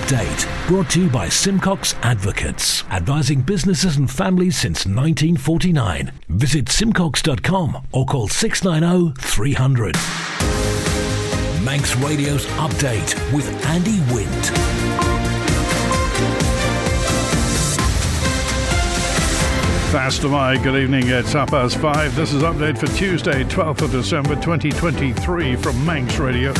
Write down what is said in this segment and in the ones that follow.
Update, brought to you by Simcox Advocates, advising businesses and families since 1949. Visit simcox.com or call 690 300. Manx Radio's Update with Andy Wint. Faster my good evening, it's 5:30. This is Update for Tuesday, 12th of December 2023 from Manx Radio.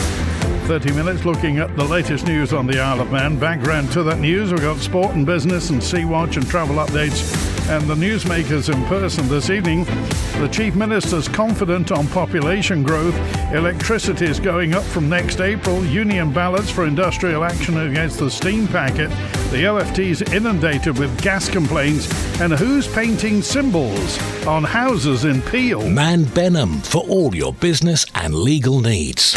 30 minutes looking at the latest news on the Isle of Man. Background to that news, we've got sport and business and Sea Watch and travel updates and the newsmakers in person this evening. The Chief Minister's confident on population growth. Electricity is going up from next April. Union ballots for industrial action against the steam packet. The LFT's inundated with gas complaints. And who's painting symbols on houses in Peel? Man Benham for all your business and legal needs.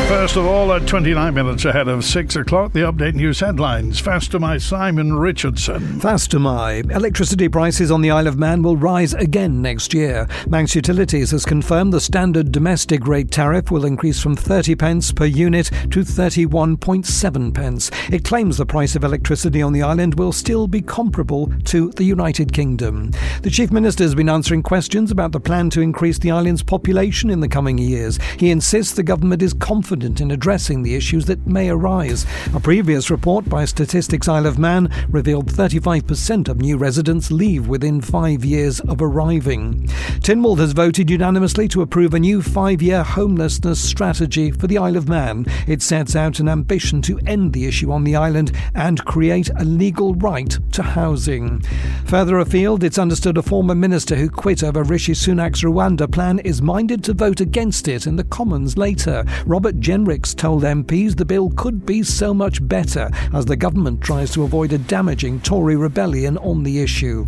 First of all, at 29 minutes ahead of 6 o'clock, the Update News headlines. Faster my Simon Richardson. Faster my. Electricity prices on the Isle of Man will rise again next year. Manx Utilities has confirmed the standard domestic rate tariff will increase from 30 pence per unit to 31.7 pence. It claims the price of electricity on the island will still be comparable to the United Kingdom. The Chief Minister has been answering questions about the plan to increase the island's population in the coming years. He insists the government is confident in addressing the issues that may arise. A previous report by Statistics Isle of Man revealed 35% of new residents leave within 5 years of arriving. Tynwald has voted unanimously to approve a new 5-year homelessness strategy for the Isle of Man. It sets out an ambition to end the issue on the island and create a legal right to housing. Further afield, it's understood a former minister who quit over Rishi Sunak's Rwanda plan is minded to vote against it in the Commons later. Robert Jenricks told MPs the bill could be so much better as the government tries to avoid a damaging Tory rebellion on the issue.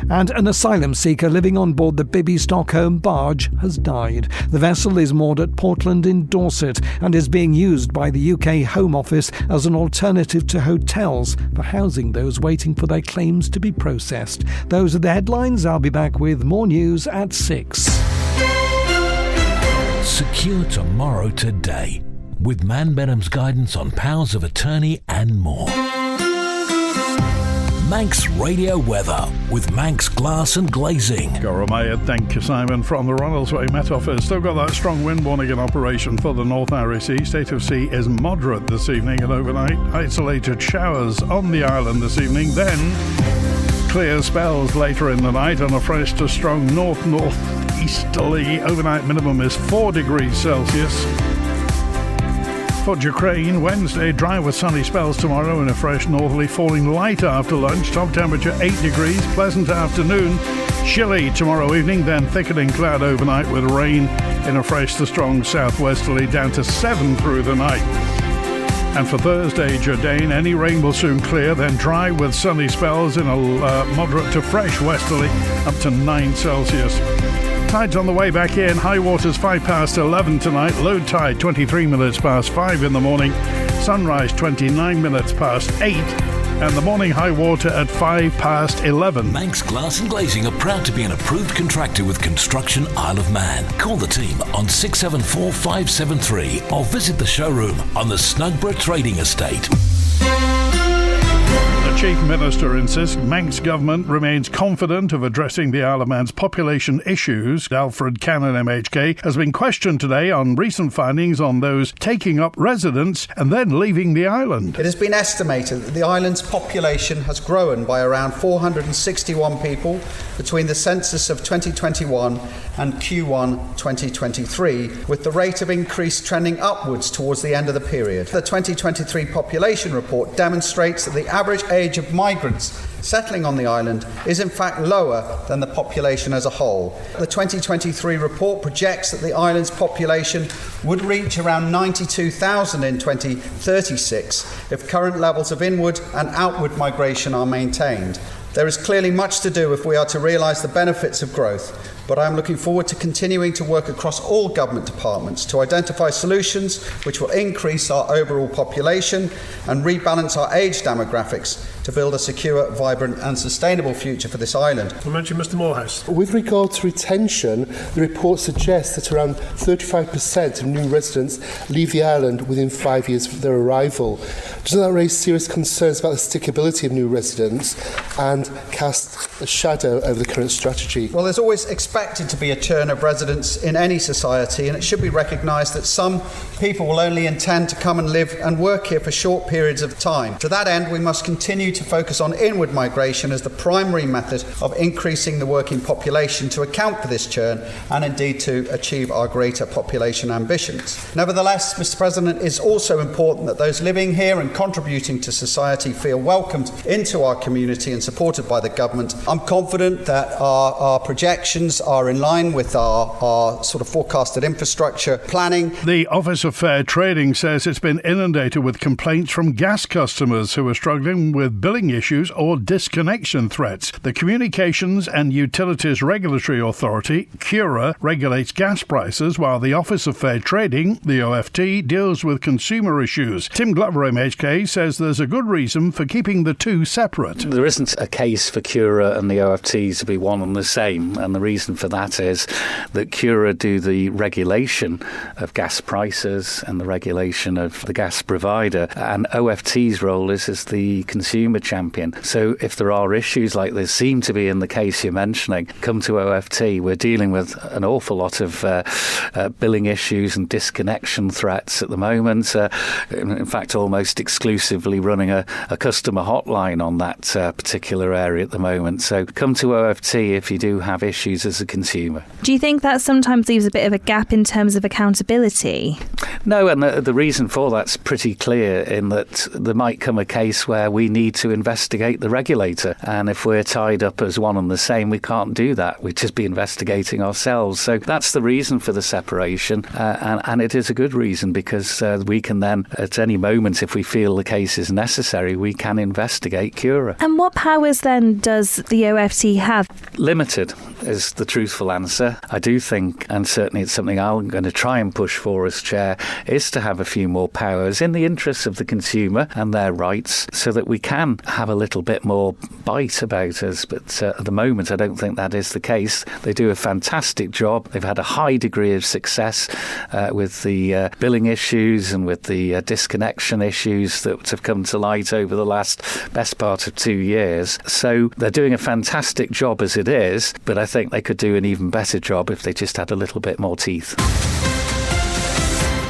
And an asylum seeker living on board the Bibby Stockholm barge has died. The vessel is moored at Portland in Dorset and is being used by the UK Home Office as an alternative to hotels for housing those waiting for their claims to be processed. Those are the headlines. I'll be back with more news at 6. Secure tomorrow today with Man Benham's guidance on powers of attorney and more. Manx Radio Weather with Manx Glass and Glazing. Goromaya, thank you, Simon, from the Ronaldsway Met Office. Still got that strong wind warning in operation for the North Irish Sea. State of sea is moderate this evening and overnight. Isolated showers on the island this evening. Then clear spells later in the night and a fresh to strong north-northeasterly. Overnight minimum is 4 degrees Celsius. For Ukraine, Wednesday, dry with sunny spells tomorrow and a fresh northerly, falling light after lunch. Top temperature 8 degrees, pleasant afternoon. Chilly tomorrow evening, then thickening cloud overnight with rain in a fresh to strong southwesterly down to 7 through the night. And for Thursday, Jordan, any rain will soon clear, then dry with sunny spells in a moderate to fresh westerly up to 9 Celsius. Tide's on the way back in. High water's 11 tonight. Low tide 23 minutes past 5 in the morning. Sunrise 29 minutes past 8. And the morning high water at 11:05. Manx Glass and Glazing are proud to be an approved contractor with Construction Isle of Man. Call the team on 674 573 or visit the showroom on the Snugborough Trading Estate. The Chief Minister insists Manx government remains confident of addressing the Isle of Man's population issues. Alfred Cannon MHK has been questioned today on recent findings on those taking up residence and then leaving the island. It has been estimated that the island's population has grown by around 461 people between the census of 2021 and Q1 2023, with the rate of increase trending upwards towards the end of the period. The 2023 population report demonstrates that the average age of migrants settling on the island is in fact lower than the population as a whole. The 2023 report projects that the island's population would reach around 92,000 in 2036 if current levels of inward and outward migration are maintained. There is clearly much to do if we are to realise the benefits of growth. but I am looking forward to continuing to work across all government departments to identify solutions which will increase our overall population and rebalance our age demographics to build a secure, vibrant and sustainable future for this island. I mentioned Mr Morehouse. With regard to retention, the report suggests that around 35% of new residents leave the island within 5 years of their arrival. Doesn't that raise serious concerns about the stickability of new residents and cast a shadow over the current strategy? Well, there's always expected to be a churn of residents in any society, and it should be recognised that some people will only intend to come and live and work here for short periods of time. To that end, we must continue to focus on inward migration as the primary method of increasing the working population to account for this churn and indeed to achieve our greater population ambitions. Nevertheless, Mr President, it is also important that those living here and contributing to society feel welcomed into our community and supported by the government. I'm confident that our projections are in line with our sort of forecasted infrastructure planning. The Office of Fair Trading says it's been inundated with complaints from gas customers who are struggling with billing issues or disconnection threats. The Communications and Utilities Regulatory Authority, CURA, regulates gas prices, while the Office of Fair Trading, the OFT, deals with consumer issues. Tim Glover, MHK, says there's a good reason for keeping the two separate. There isn't a case for CURA and the OFTs to be one and the same, and the reason for that is that CURA do the regulation of gas prices and the regulation of the gas provider, and OFT's role is as the consumer champion. So if there are issues like there seem to be in the case you're mentioning, come to OFT. We're dealing with an awful lot of billing issues and disconnection threats at the moment. In fact, almost exclusively running a customer hotline on that particular area at the moment. So come to OFT if you do have issues as a consumer. Do you think that sometimes leaves a bit of a gap in terms of accountability? No, and the reason for that's pretty clear in that there might come a case where we need to investigate the regulator, and if we're tied up as one and the same, we can't do that. We'd just be investigating ourselves. So that's the reason for the separation, and it is a good reason because we can then, at any moment, if we feel the case is necessary, we can investigate CURA. And what powers then does the OFT have? Limited is the truthful answer. I do think, and certainly it's something I'm going to try and push for as chair, is to have a few more powers in the interests of the consumer and their rights so that we can have a little bit more bite about us. But at the moment, I don't think that is the case. They do a fantastic job. They've had a high degree of success with the billing issues and with the disconnection issues that have come to light over the best part of 2 years. So they're doing a fantastic job as it is, but I think they could do an even better job if they just had a little bit more teeth.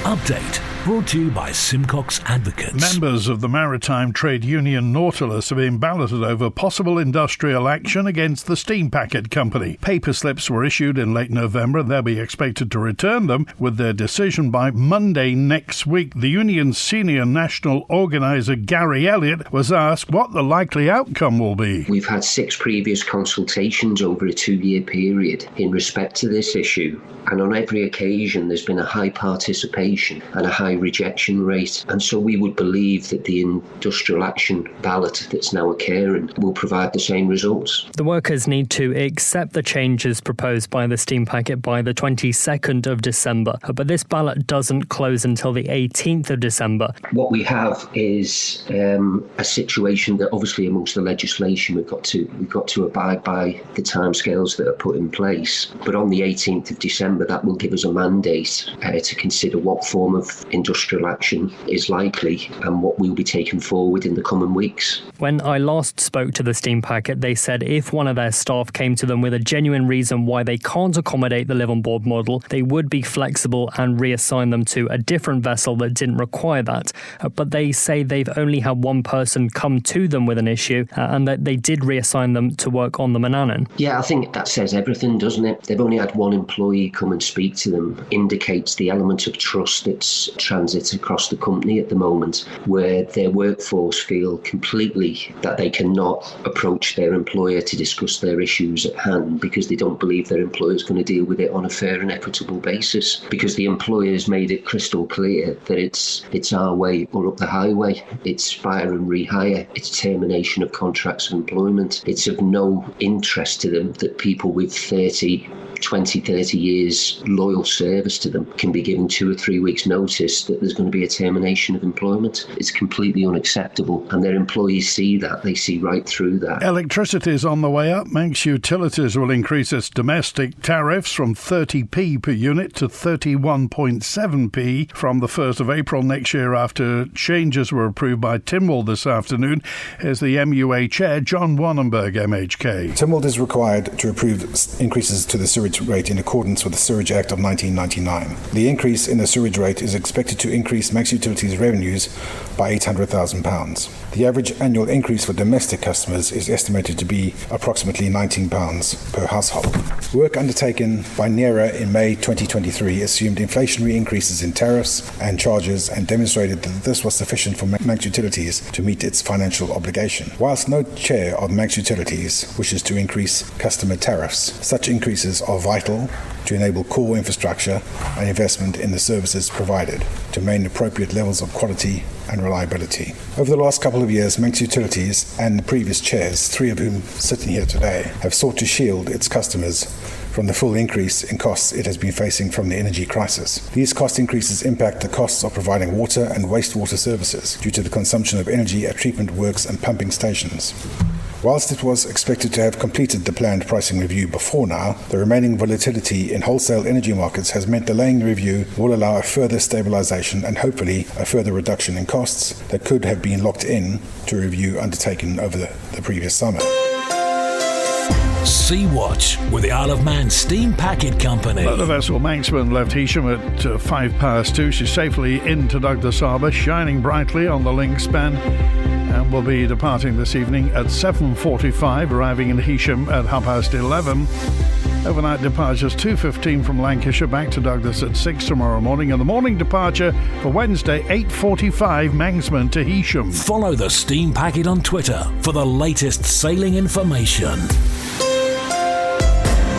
Update brought to you by Simcox Advocates. Members of the maritime trade union Nautilus have been balloted over possible industrial action against the steam packet company. Paper slips were issued in late November and they'll be expected to return them with their decision by Monday next week. The union's senior national organiser Gary Elliott was asked what the likely outcome will be. We've had 6 previous consultations over a 2-year period in respect to this issue, and on every occasion there's been a high participation and a high rejection rate, and so we would believe that the industrial action ballot that's now occurring will provide the same results. The workers need to accept the changes proposed by the steam packet by the 22nd of December, but this ballot doesn't close until the 18th of December. What we have is a situation that obviously amongst the legislation we've got to abide by the timescales that are put in place, but on the 18th of December that will give us a mandate to consider what form of industrial action is likely and what will be taken forward in the coming weeks. When I last spoke to the steam packet, they said if one of their staff came to them with a genuine reason why they can't accommodate the live on board model, they would be flexible and reassign them to a different vessel that didn't require that. But they say they've only had one person come to them with an issue and that they did reassign them to work on the Manannan. Yeah, I think that says everything, doesn't it? They've only had one employee come and speak to them, indicates the element of trust that's transit across the company at the moment, where their workforce feel completely that they cannot approach their employer to discuss their issues at hand because they don't believe their employer is going to deal with it on a fair and equitable basis, because the employer's made it crystal clear that it's our way or up the highway. It's fire and rehire. It's termination of contracts of employment. It's of no interest to them that people with 20, 30 years loyal service to them can be given 2 or 3 weeks notice that there's going to be a termination of employment. It's completely unacceptable, and their employees see that. They see right through that. Electricity is on the way up. Manx Utilities will increase its domestic tariffs from 30p per unit to 31.7p from the 1st of April next year, after changes were approved by Tynwald this afternoon. Here's the MUA Chair, John Wannenberg, MHK. Tynwald is required to approve increases to the sewage rate in accordance with the Sewerage Act of 1999. The increase in the sewage rate is expected to increase Manx Utilities' revenues by £800,000. The average annual increase for domestic customers is estimated to be approximately £19 per household. Work undertaken by NERA in May 2023 assumed inflationary increases in tariffs and charges and demonstrated that this was sufficient for Manx Utilities to meet its financial obligation. Whilst no chair of Manx Utilities wishes to increase customer tariffs, such increases are vital to enable core infrastructure and investment in the services provided to maintain appropriate levels of quality and reliability. Over the last couple of years, Manx Utilities and the previous chairs, 3 of whom sitting here today, have sought to shield its customers from the full increase in costs it has been facing from the energy crisis. These cost increases impact the costs of providing water and wastewater services due to the consumption of energy at treatment works and pumping stations. Whilst it was expected to have completed the planned pricing review before now, the remaining volatility in wholesale energy markets has meant delaying the review will allow a further stabilisation and hopefully a further reduction in costs that could have been locked in to a review undertaken over the previous summer. Sea Watch with the Isle of Man Steam Packet Company. The vessel Manxman left Heysham at 2:05. She's safely into Douglas Harbour, shining brightly on the link span, and will be departing this evening at 7:45, arriving in Heysham at 11:30. Overnight departures 2:15 from Lancashire back to Douglas at 6 tomorrow morning, and the morning departure for Wednesday 8:45 Manxman to Heysham. Follow the Steam Packet on Twitter for the latest sailing information.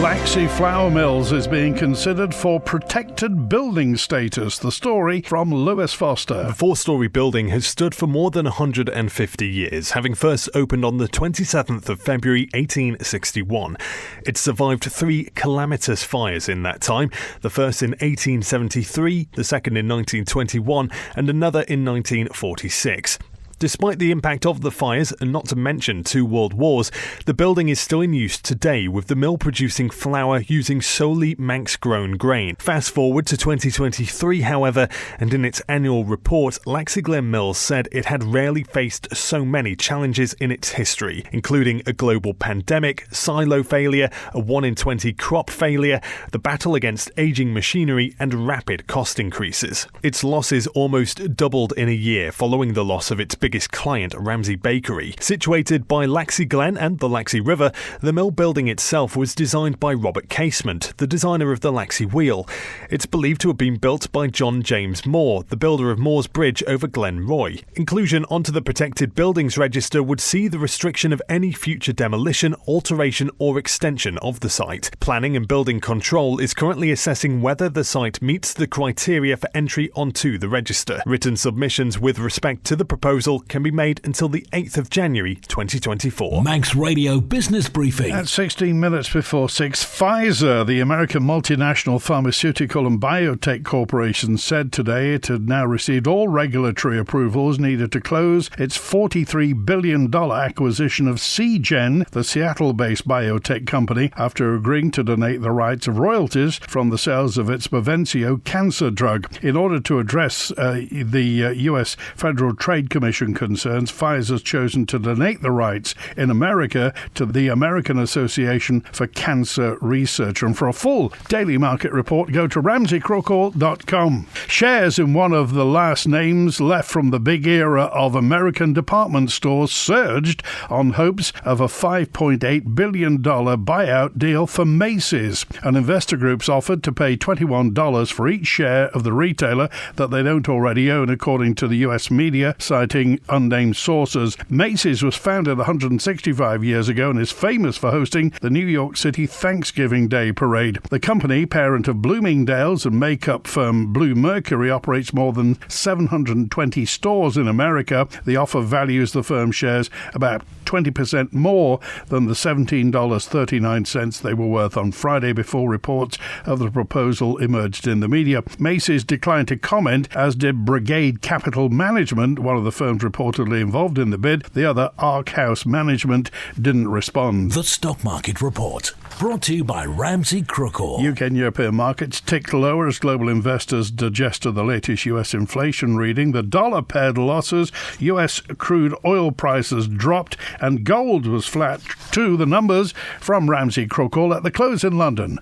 Laxey Flour Mills is being considered for protected building status. The story from Lewis Foster. The 4-storey building has stood for more than 150 years, having first opened on the 27th of February 1861. It survived 3 calamitous fires in that time, the first in 1873, the second in 1921 and another in 1946. Despite the impact of the fires, and not to mention 2 world wars, the building is still in use today, with the mill producing flour using solely Manx-grown grain. Fast forward to 2023, however, and in its annual report, Laxey Glen Mills said it had rarely faced so many challenges in its history, including a global pandemic, silo failure, a 1 in 20 crop failure, the battle against ageing machinery, and rapid cost increases. Its losses almost doubled in a year following the loss of its biggest client, Ramsay Bakery. Situated by Laxey Glen and the Laxey River, the mill building itself was designed by Robert Casement, the designer of the Laxey Wheel. It's believed to have been built by John James Moore, the builder of Moore's Bridge over Glen Roy. Inclusion onto the Protected Buildings Register would see the restriction of any future demolition, alteration or extension of the site. Planning and Building Control is currently assessing whether the site meets the criteria for entry onto the register. Written submissions with respect to the proposal can be made until the 8th of January 2024. Manx Radio Business Briefing. At 16 minutes before 6, Pfizer, the American multinational pharmaceutical and biotech corporation, said today it had now received all regulatory approvals needed to close its $43 billion acquisition of Seagen, the Seattle-based biotech company, after agreeing to donate the rights of royalties from the sales of its Bavencio cancer drug. In order to address the U.S. Federal Trade Commission radiation concerns, Pfizer's chosen to donate the rights in America to the American Association for Cancer Research. And for a full daily market report, go to ramseycrookall.com. Shares in one of the last names left from the big era of American department stores surged on hopes of a $5.8 billion buyout deal for Macy's. And investor groups offered to pay $21 for each share of the retailer that they don't already own, according to the US media, citing unnamed sources. Macy's was founded 165 years ago and is famous for hosting the New York City Thanksgiving Day Parade. The company, parent of Bloomingdale's and makeup firm Blue Mercury, operates more than 720 stores in America. The offer values the firm's shares about 20% more than the $17.39 they were worth on Friday before reports of the proposal emerged in the media. Macy's declined to comment, as did Brigade Capital Management, one of the firms reportedly involved in the bid. The other, Ark House Management, didn't respond. The Stock Market Report, brought to you by Ramsey Crookall. UK and European markets ticked lower as global investors digested the latest US inflation reading. The dollar pared losses, US crude oil prices dropped, and gold was flat too. The numbers from Ramsey Crookall at the close in London.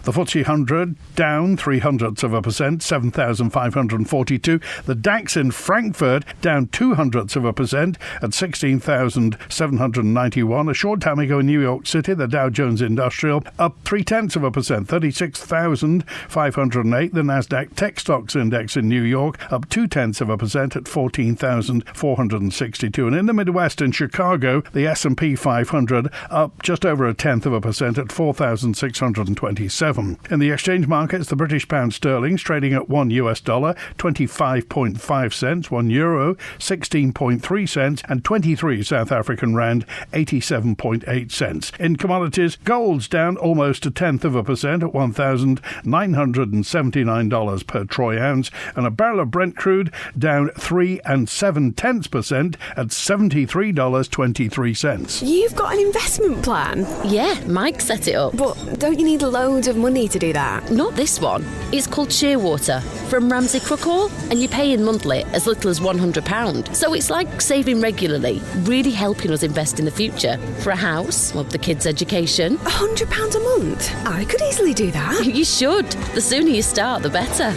The FTSE 100 down 0.03%, 7,542. The DAX in Frankfurt down 0.02% at 16,791. A short time ago in New York City, the Dow Jones Industrial up 0.3%, 36,508. The Nasdaq Tech Stocks Index in New York up 0.2% at 14,462. And in the Midwest in Chicago, the S&P 500 up just over 0.1% at 4,627. In the exchange markets, the British pound sterling trading at $1 25.5 cents, €1 16.3 cents, and 23 South African rand 87.8 cents. In commodities, gold's down almost 0.1% at $1,979 per troy ounce, and a barrel of Brent crude down 3 7/10% at $73.23. You've got an investment plan? Yeah, Mike set it up. But don't you need loads of money to do that? Not this one. It's called Shearwater from Ramsey Crookall, and you pay in monthly as little as £100. So it's like saving regularly, really helping us invest in the future for a house, or the kids' education. £100 a month? I could easily do that. You should. The sooner you start, the better.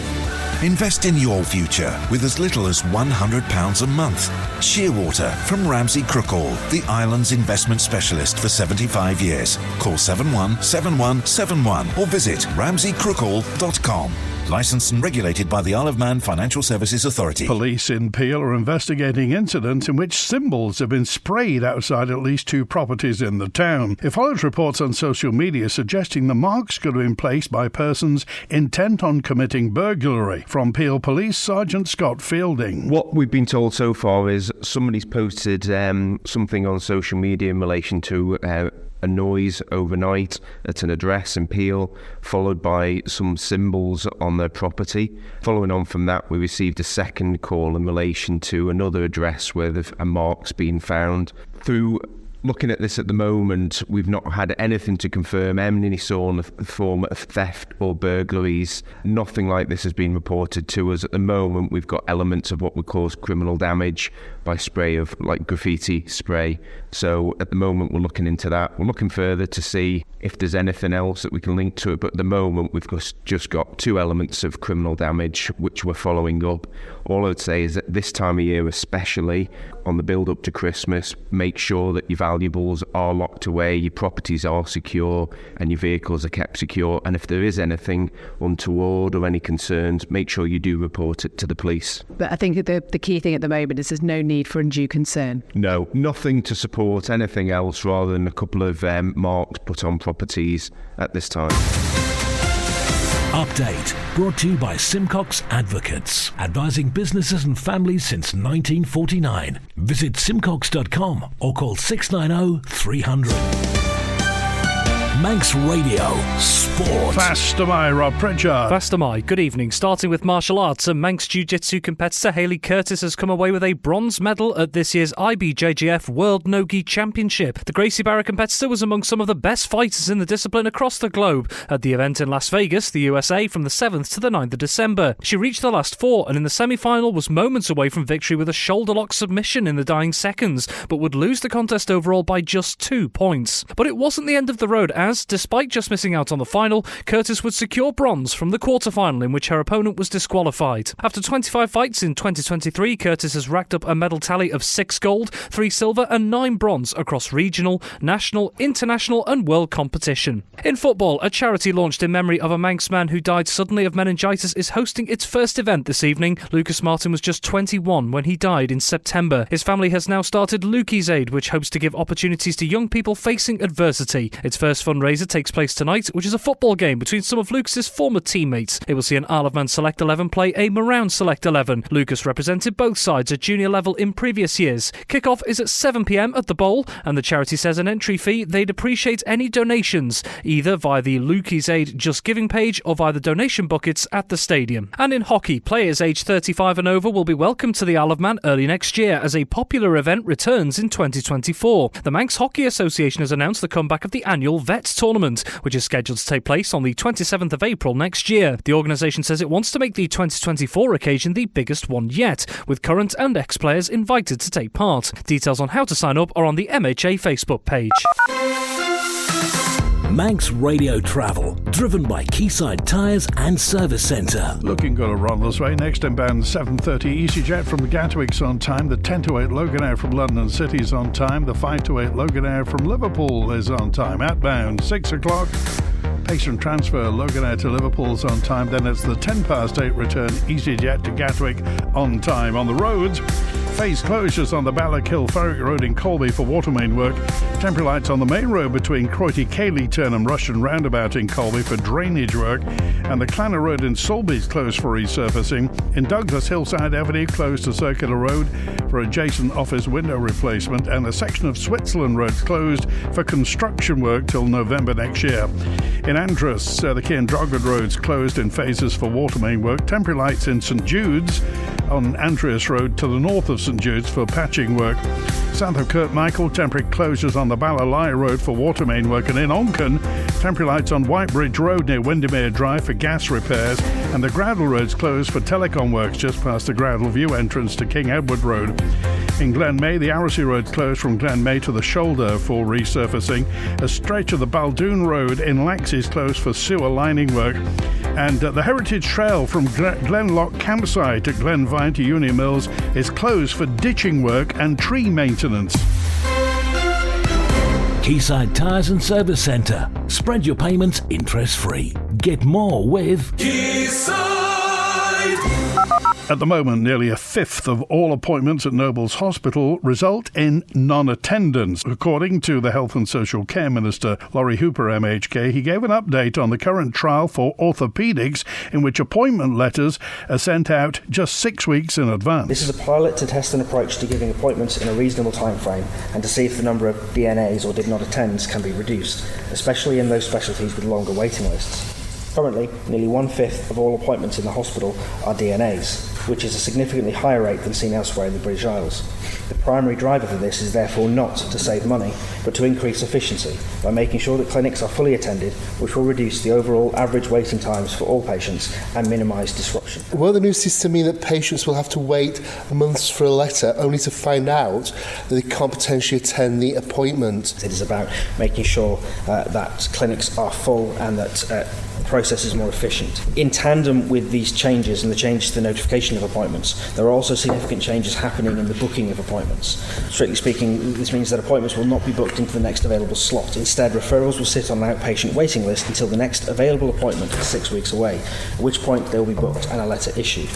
Invest in your future with as little as £100 a month. Shearwater from Ramsey Crookall, the island's investment specialist for 75 years. Call 717171 or visit ramseycrookall.com. Licensed and regulated by the Isle of Man Financial Services Authority. Police in Peel are investigating incidents in which symbols have been sprayed outside at least 2 properties in the town. It follows reports on social media suggesting the marks could have been placed by persons intent on committing burglary. From Peel Police, Sergeant Scott Fielding. What we've been told so far is somebody's posted something on social media in relation to a noise overnight at an address in Peel, followed by some symbols on their property. Following on from that, we received a second call in relation to another address where a mark's been found. Through looking at this at the moment, we've not had anything to confirm any sort of form of theft or burglaries. Nothing like this has been reported to us. At the moment, we've got elements of what would cause criminal damage by spray of like graffiti spray. So at the moment, we're looking into that. We're looking further to see if there's anything else that we can link to it. But at the moment, we've just got 2 elements of criminal damage, which we're following up. All I would say is that this time of year, especially on the build up to Christmas, make sure that your valuables are locked away, your properties are secure, and your vehicles are kept secure. And if there is anything untoward or any concerns, make sure you do report it to the police. But I think the key thing at the moment is there's no need for undue concern. No, nothing to support anything else rather than a couple of marks put on properties at this time. Update brought to you by Simcox Advocates, advising businesses and families since 1949. Visit simcox.com or call 690 300. Manx Radio Sport. Fast am I, Rob Pritchard. Fast am I. Good evening. Starting with martial arts, and Manx Jiu-Jitsu competitor Hayley Curtis has come away with a bronze medal at this year's IBJJF World No-Gi Championship. The Gracie Barra competitor was among some of the best fighters in the discipline across the globe at the event in Las Vegas, the USA, from the 7th to the 9th of December. She reached the last four and in the semi-final was moments away from victory with a shoulder-lock submission in the dying seconds, but would lose the contest overall by just 2 points. But it wasn't the end of the road as, despite just missing out on the final, Curtis would secure bronze from the quarter-final in which her opponent was disqualified. After 25 fights in 2023, Curtis has racked up a medal tally of 6 gold, 3 silver and 9 bronze across regional, national, international and world competition. In football, a charity launched in memory of a Manx man who died suddenly of meningitis is hosting its first event this evening. Lucas Martin was just 21 when he died in September. His family has now started Lukey's Aid, which hopes to give opportunities to young people facing adversity. Its first fundraiser takes place tonight, which is a football game between some of Lucas's former teammates. It will see an Isle of Man Select 11 play a Marown Select 11. Lucas represented both sides at junior level in previous years. Kick-off is at 7 p.m. at the Bowl, and the charity says an entry fee. They'd appreciate any donations, either via the Lukey's Aid Just Giving page or via the donation buckets at the stadium. And in hockey, players aged 35 and over will be welcome to the Isle of Man early next year as a popular event returns in 2024. The Manx Hockey Association has announced the comeback of the annual Vets Tournament, which is scheduled to take place on the 27th of April next year. The organisation says it wants to make the 2024 occasion the biggest one yet, with current and ex-players invited to take part. Details on how to sign up are on the MHA Facebook page. Manx Radio Travel, driven by Quayside Tyres and Service Centre. Looking good at Ronald's Way. Next inbound 7:30 EasyJet from Gatwick's on time. The 10 to 8 Loganair from London City's on time. The 5 to 8 Loganair from Liverpool is on time. Outbound 6 o'clock. Patient transfer Loganair to Liverpool's on time. Then it's the 10 past 8 return EasyJet to Gatwick on time. On the roads, phase closures on the Ballakill Ferrick Road in Colby for water main work. Temporary lights on the main road between Croyty Cayley Turn and Russian Roundabout in Colby for drainage work. And the Clanner Road in Sulby's closed for resurfacing. In Douglas, Hillside Avenue closed to Circular Road for adjacent office window replacement. And a section of Switzerland Road closed for construction work till November next year. In Andros, the Key and Drogwood Roads closed in phases for water main work. Temporary lights in St Jude's on Andreas Road to the north of St Jude's for patching work. South of Kirkmichael, temporary closures on the Ballalaya Road for water main work. And in Onken, temporary lights on Whitebridge Road near Windermere Drive for gas repairs. And the Gradle Road's closed for telecom works just past the Gradle View entrance to King Edward Road. In Glenmay, the Aracy Road's closed from Glenmay to the shoulder for resurfacing. A stretch of the Baldoon Road in Lax is closed for sewer lining work. And the Heritage Trail from Glenlock Campsite at Glenvine to Union Mills is closed for ditching work and tree maintenance. Quayside Tyres and Service Centre. Spread your payments interest-free. Get more with Quayside. At the moment, nearly a fifth of all appointments at Nobles Hospital result in non-attendance. According to the Health and Social Care Minister, Laurie Hooper, MHK, he gave an update on the current trial for orthopaedics in which appointment letters are sent out just 6 weeks in advance. This is a pilot to test an approach to giving appointments in a reasonable time frame and to see if the number of DNAs or did not attend can be reduced, especially in those specialties with longer waiting lists. Currently, nearly 1/5 of all appointments in the hospital are DNAs, which is a significantly higher rate than seen elsewhere in the British Isles. The primary driver for this is therefore not to save money, but to increase efficiency by making sure that clinics are fully attended, which will reduce the overall average waiting times for all patients and minimise disruption. Will the new system mean that patients will have to wait months for a letter only to find out that they can't potentially attend the appointment? It is about making sure that clinics are full and that the process is more efficient. In tandem with these changes and the changes to the notification of appointments, there are also significant changes happening in the booking of appointments. Strictly speaking, this means that appointments will not be booked into the next available slot. Instead, referrals will sit on an outpatient waiting list until the next available appointment is 6 weeks away, at which point they will be booked and a letter issued.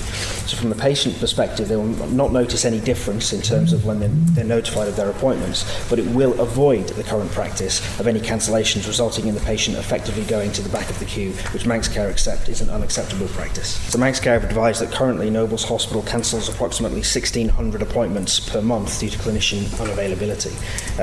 So from the patient perspective, they will not notice any difference in terms of when they're notified of their appointments, but it will avoid the current practice of any cancellations resulting in the patient effectively going to the back of the queue, which Manx Care accept is an unacceptable practice. So Manx Care have advised that currently Nobles Hospital cancels approximately 1,600 appointments per month due to clinician unavailability.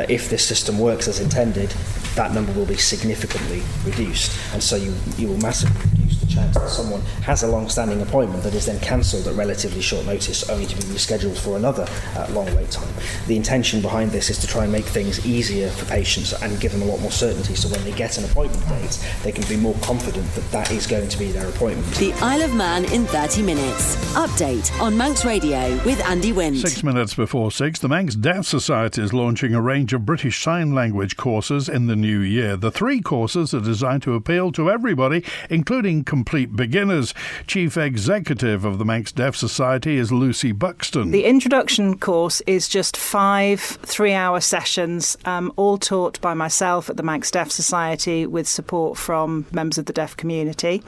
If this system works as intended, that number will be significantly reduced. And so you will massively reduce the chance that someone has a long-standing appointment that is then cancelled at relatively short notice, only to be rescheduled for another long wait time. The intention behind this is to try and make things easier for patients and give them a lot more certainty, so when they get an appointment date, they can be more confident that that is going to be their appointment. The Isle of Man in 30 minutes. Update on Manx Radio with Andy Wint. 6 minutes before 6, the Manx Deaf Society is launching a range of British Sign Language courses in the new year. The 3 courses are designed to appeal to everybody, including complete beginners. Chief Executive of the Manx Deaf Society is Lucy Buxton. The introduction course is just 5 3-hour sessions, all taught by myself at the Manx Deaf Society with support from members of the deaf community.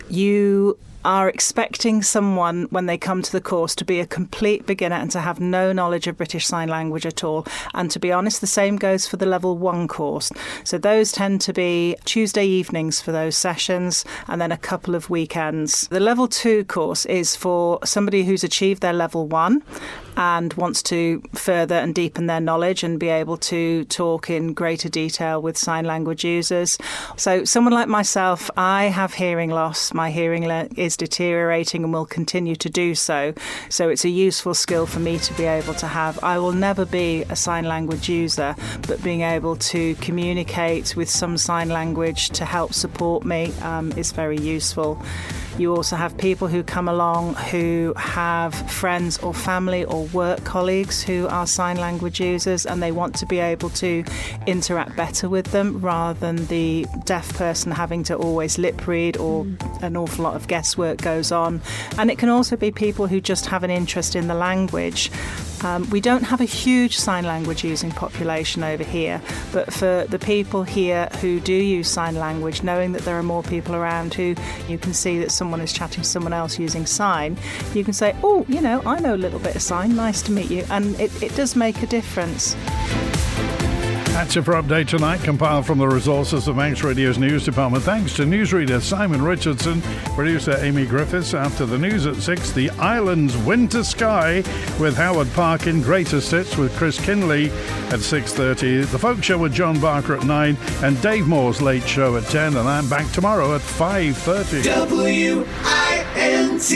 You are expecting someone, when they come to the course, to be a complete beginner and to have no knowledge of British Sign Language at all. And to be honest, the same goes for the Level 1 course. So those tend to be Tuesday evenings for those sessions and then a couple of weekends. The Level 2 course is for somebody who's achieved their Level 1 and wants to further and deepen their knowledge and be able to talk in greater detail with sign language users. So someone like myself, I have hearing loss. My hearing is deteriorating and will continue to do so. So it's a useful skill for me to be able to have. I will never be a sign language user, but being able to communicate with some sign language to help support me is very useful. You also have people who come along who have friends or family or work colleagues who are sign language users, and they want to be able to interact better with them rather than the deaf person having to always lip read, or an awful lot of guesswork goes on. And it can also be people who just have an interest in the language. We don't have a huge sign language using population over here, but for the people here who do use sign language, knowing that there are more people around who you can see that someone is chatting to someone else using sign, you can say, oh, you know, I know a little bit of sign, nice to meet you, and it does make a difference. That's it for Update Tonight, compiled from the resources of Manx Radio's news department. Thanks to newsreader Simon Richardson, producer Amy Griffiths. After the news at 6, the Island's Winter Sky with Howard Park in Greatest Hits with Chris Kinley at 6:30. The Folk Show with John Barker at 9, and Dave Moore's Late Show at 10. And I'm back tomorrow at 5:30. WINT.